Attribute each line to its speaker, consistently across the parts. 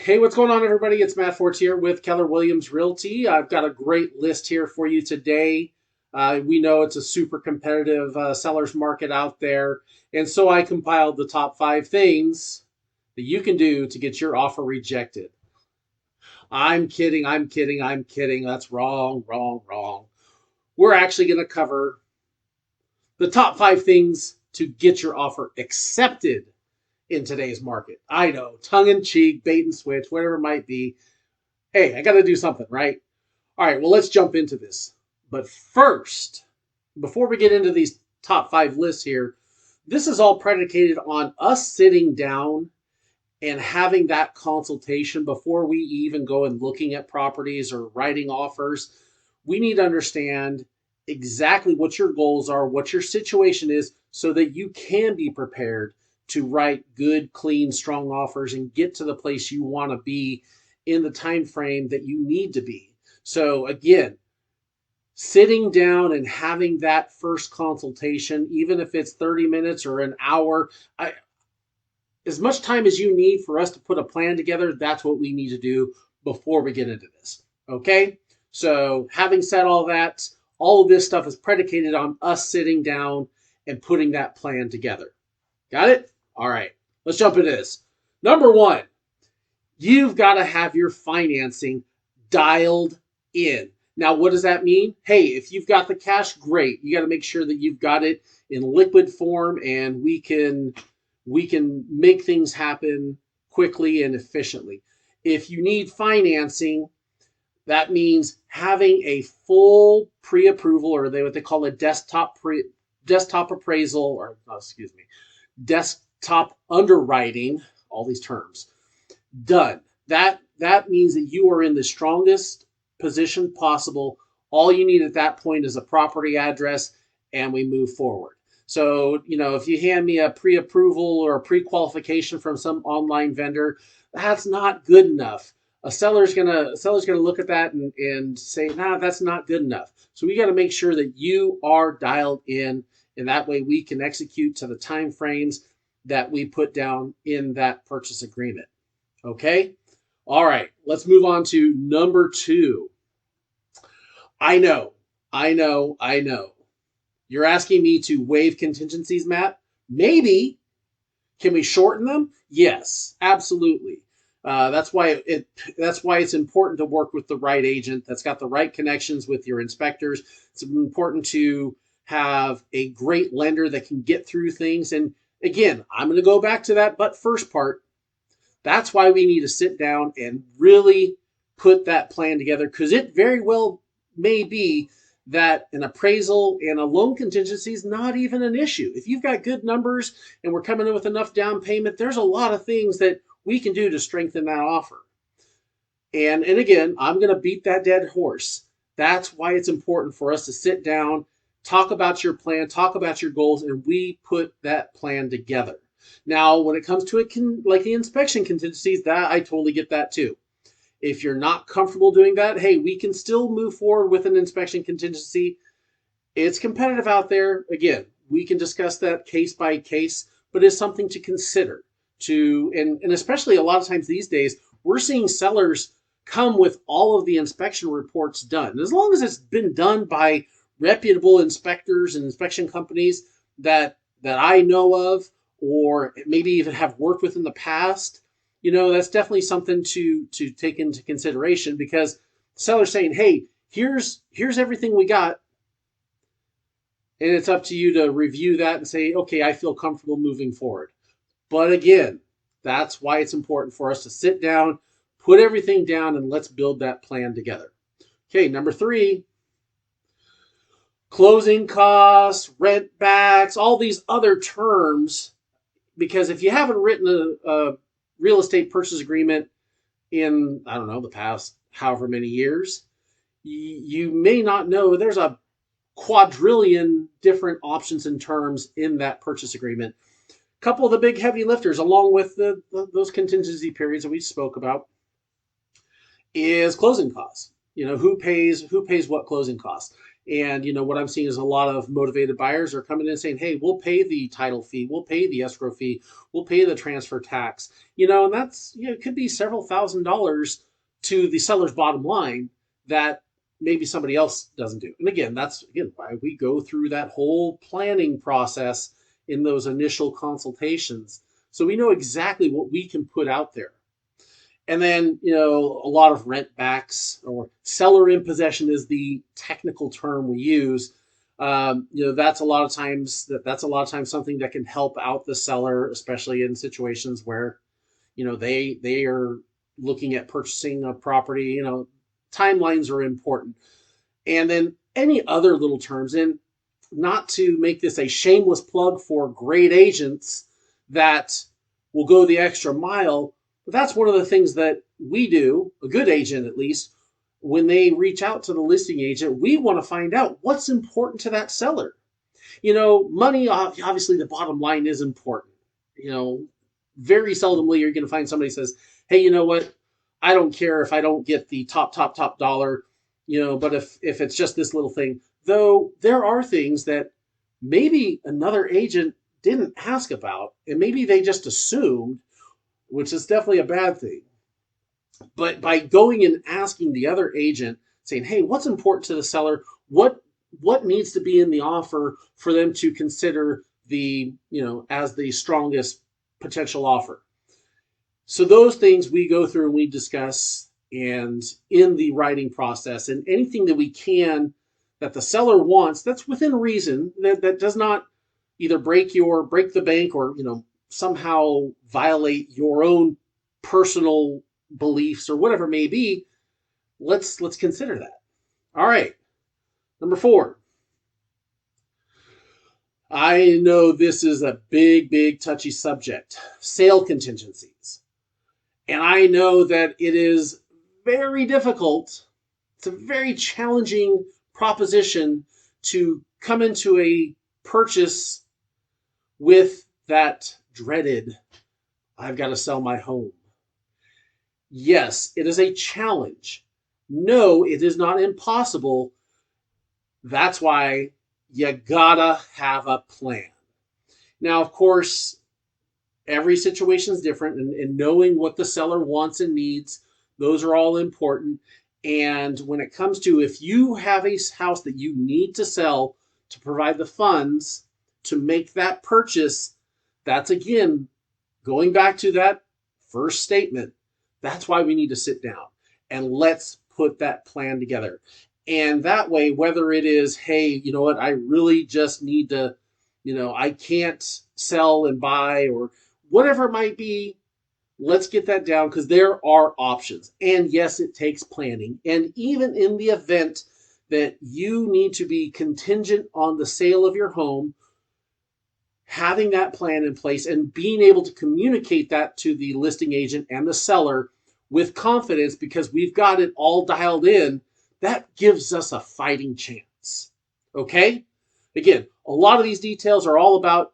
Speaker 1: Hey, what's going on, everybody? It's Matt Forts here with Keller Williams Realty. I've got a great list here for you today. We know it's a super competitive seller's market out there, and so I compiled the top 5 things that you can do to get your offer rejected. I'm kidding, I'm kidding, I'm kidding. That's wrong, wrong, wrong. We're actually going to cover the top 5 things to get your offer accepted in today's market. I know, tongue in cheek, bait and switch, whatever it might be. Hey, I got to do something, right? All right, well, let's jump into this. But first, before we get into these top 5 lists here, this is all predicated on us sitting down and having that consultation before we even go and looking at properties or writing offers. We need to understand exactly what your goals are, what your situation is, so that you can be prepared to write good, clean, strong offers and get to the place you want to be in the time frame that you need to be. So again, sitting down and having that first consultation, even if it's 30 minutes or an hour, as much time as you need for us to put a plan together, that's what we need to do before we get into this. Okay? So having said all that, all of this stuff is predicated on us sitting down and putting that plan together. Got it? All right. Let's jump into this. Number 1, you've got to have your financing dialed in. Now, what does that mean? Hey, if you've got the cash, great. You got to make sure that you've got it in liquid form, and we can make things happen quickly and efficiently. If you need financing, that means having a full pre-approval, or what they call a desktop appraisal, or desktop underwriting, all these terms, done. That means that you are in the strongest position possible. All you need at that point is a property address, and we move forward. So, if you hand me a pre-approval or a pre-qualification from some online vendor, that's not good enough. A seller's gonna look at that and say, nah, that's not good enough. So we got to make sure that you are dialed in, and that way we can execute to the time frames that we put down in that purchase agreement. Okay? All right, let's move on to number 2. I know. You're asking me to waive contingencies, Matt? Maybe. Can we shorten them? Yes, absolutely. That's why it's important to work with the right agent that's got the right connections with your inspectors. It's important to have a great lender that can get through things. And again, I'm going to go back to that but first part. That's why we need to sit down and really put that plan together, because it very well may be that an appraisal and a loan contingency is not even an issue. If you've got good numbers and we're coming in with enough down payment, there's a lot of things that we can do to strengthen that offer. And again, I'm going to beat that dead horse. That's why it's important for us to sit down, talk about your plan, talk about your goals, and we put that plan together. Now, when it comes to it, like the inspection contingencies, that I totally get that too. If you're not comfortable doing that, hey, we can still move forward with an inspection contingency. It's competitive out there. Again, we can discuss that case by case, but it's something to consider. And especially a lot of times these days, we're seeing sellers come with all of the inspection reports done. And as long as it's been done by reputable inspectors and inspection companies that I know of, or maybe even have worked with in the past, that's definitely something to take into consideration, because the seller's saying, hey, here's everything we got. And it's up to you to review that and say, okay, I feel comfortable moving forward. But again, that's why it's important for us to sit down, put everything down, and let's build that plan together. Okay, number 3, closing costs, rent backs, all these other terms. Because if you haven't written a real estate purchase agreement in, I don't know, the past however many years, you may not know there's a quadrillion different options and terms in that purchase agreement. A couple of the big heavy lifters, along with those contingency periods that we spoke about, is closing costs. Who pays what closing costs. And what I'm seeing is a lot of motivated buyers are coming in and saying, "Hey, we'll pay the title fee, we'll pay the escrow fee, we'll pay the transfer tax." And that's it could be several $1,000s to the seller's bottom line that maybe somebody else doesn't do. And again, that's why we go through that whole planning process in those initial consultations, so we know exactly what we can put out there. And then, a lot of rent backs or seller in possession is the technical term we use. That's a lot of times something that can help out the seller, especially in situations where, they are looking at purchasing a property. Timelines are important. And then any other little terms, and not to make this a shameless plug for great agents that will go the extra mile, but that's one of the things that we do, a good agent at least, when they reach out to the listing agent, we want to find out what's important to that seller. Money, obviously the bottom line is important. Very seldomly you're going to find somebody who says, "Hey, you know what? I don't care if I don't get the top dollar, but if it's just this little thing." Though there are things that maybe another agent didn't ask about, and maybe they just assumed, which is definitely a bad thing. But by going and asking the other agent, saying, "Hey, what's important to the seller? What needs to be in the offer for them to consider as the strongest potential offer?" So those things we go through and we discuss, and in the writing process, and anything that we can that the seller wants that's within reason, that does not either break the bank, or somehow violate your own personal beliefs or whatever it may be. Let's consider that. All right, number 4. I know this is a big touchy subject: sale contingencies. And I know that it is very difficult. It's a very challenging proposition to come into a purchase with that dreaded, "I've got to sell my home." Yes, it is a challenge. No, it is not impossible. That's why you gotta have a plan. Now, of course, every situation is different, and knowing what the seller wants and needs, those are all important. And when it comes to, if you have a house that you need to sell to provide the funds to make that purchase, that's again, going back to that first statement, that's why we need to sit down and let's put that plan together. And that way, whether it is, "Hey, you know what, I really just need to, I can't sell and buy," or whatever it might be, let's get that down, because there are options. And yes, it takes planning. And even in the event that you need to be contingent on the sale of your home, having that plan in place and being able to communicate that to the listing agent and the seller with confidence, because we've got it all dialed in, that gives us a fighting chance. Okay? Again, a lot of these details are all about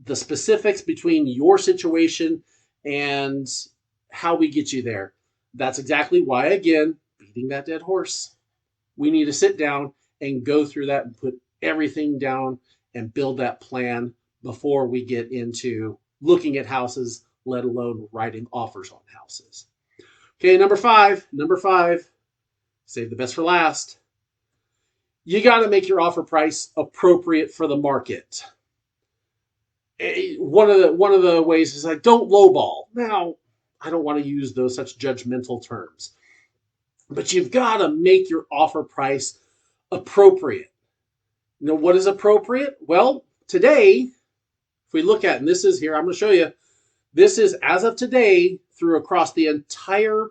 Speaker 1: the specifics between your situation and how we get you there. That's exactly why, again, beating that dead horse, we need to sit down and go through that and put everything down and build that plan before we get into looking at houses, let alone writing offers on houses. Okay, number five, save the best for last. You got to make your offer price appropriate for the market. One of the ways is, like, don't lowball. Now, I don't want to use those such judgmental terms, but you've got to make your offer price appropriate. What is appropriate? Well, today, if we look at, and this is here, I'm going to show you, this is as of today through across the entire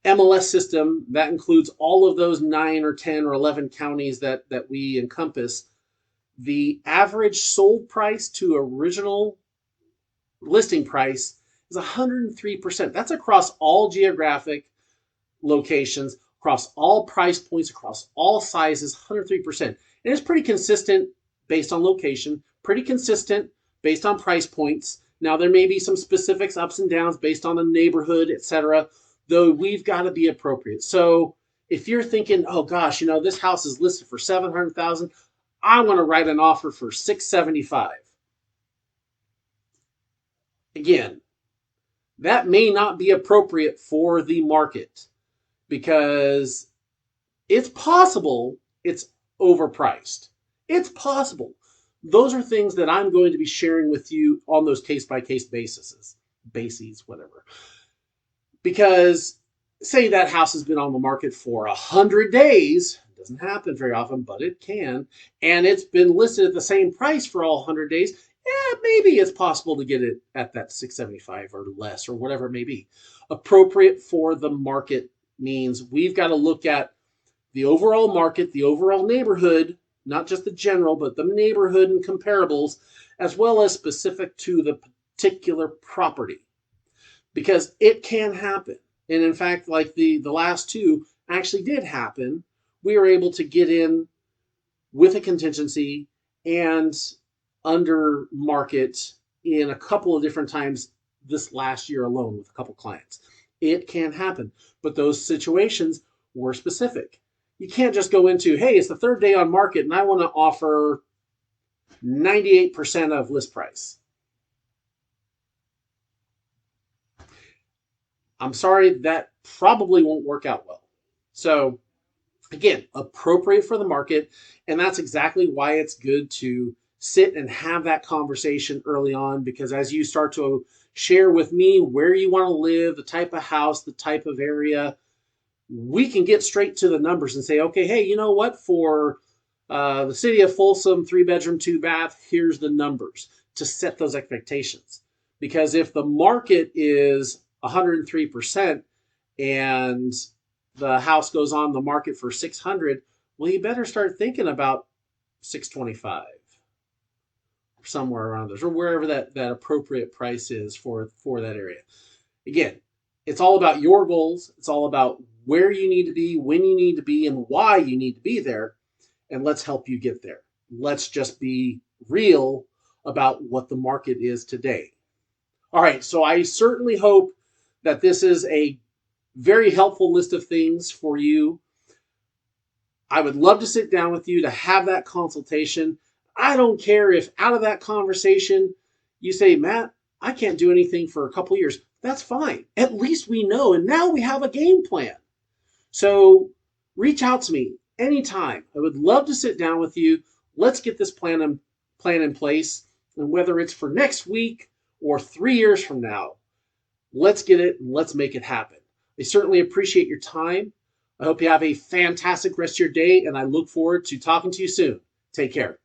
Speaker 1: MLS system. That includes all of those 9 or 10 or 11 counties that we encompass. The average sold price to original listing price is 103%. That's across all geographic locations, across all price points, across all sizes, 103%. And it's pretty consistent based on location, pretty consistent based on price points. Now, there may be some specifics, ups and downs based on the neighborhood, etc., though we've got to be appropriate. So If you're thinking, oh gosh, this house is listed for 700,000, I want to write an offer for 675. Again, that may not be appropriate for the market because it's possible it's overpriced. It's possible. Those are things that I'm going to be sharing with you on those case by case bases, whatever. Because say that house has been on the market for 100 days, it doesn't happen very often, but it can, and it's been listed at the same price for all 100 days, maybe it's possible to get it at that 675 or less or whatever it may be. Appropriate for the market means we've got to look at the overall market, the overall neighborhood, not just the general, but the neighborhood and comparables, as well as specific to the particular property. Because it can happen. And in fact, like the last two actually did happen. We were able to get in with a contingency and under market in a couple of different times this last year alone with a couple clients. It can happen. But those situations were specific. You can't just go into, hey, it's the third day on market and I want to offer 98% of list price. I'm sorry, that probably won't work out well. So again, appropriate for the market. And that's exactly why it's good to sit and have that conversation early on, because as you start to share with me where you want to live, the type of house, the type of area, we can get straight to the numbers and say, okay, hey, you know what? For the city of Folsom, 3-bedroom, 2-bath, here's the numbers to set those expectations. Because if the market is 103% and the house goes on the market for 600, well, you better start thinking about 625 or somewhere around those, or wherever that appropriate price is for that area. Again, it's all about your goals. It's all about where you need to be, when you need to be, and why you need to be there. And let's help you get there. Let's just be real about what the market is today. All right, so I certainly hope that this is a very helpful list of things for you. I would love to sit down with you to have that consultation. I don't care if out of that conversation you say, Matt, I can't do anything for a couple years. That's fine. At least we know, and now we have a game plan. So reach out to me anytime. I would love to sit down with you. Let's get this plan in place. And whether it's for next week or 3 years from now, let's get it and let's make it happen. I certainly appreciate your time. I hope you have a fantastic rest of your day, and I look forward to talking to you soon. Take care.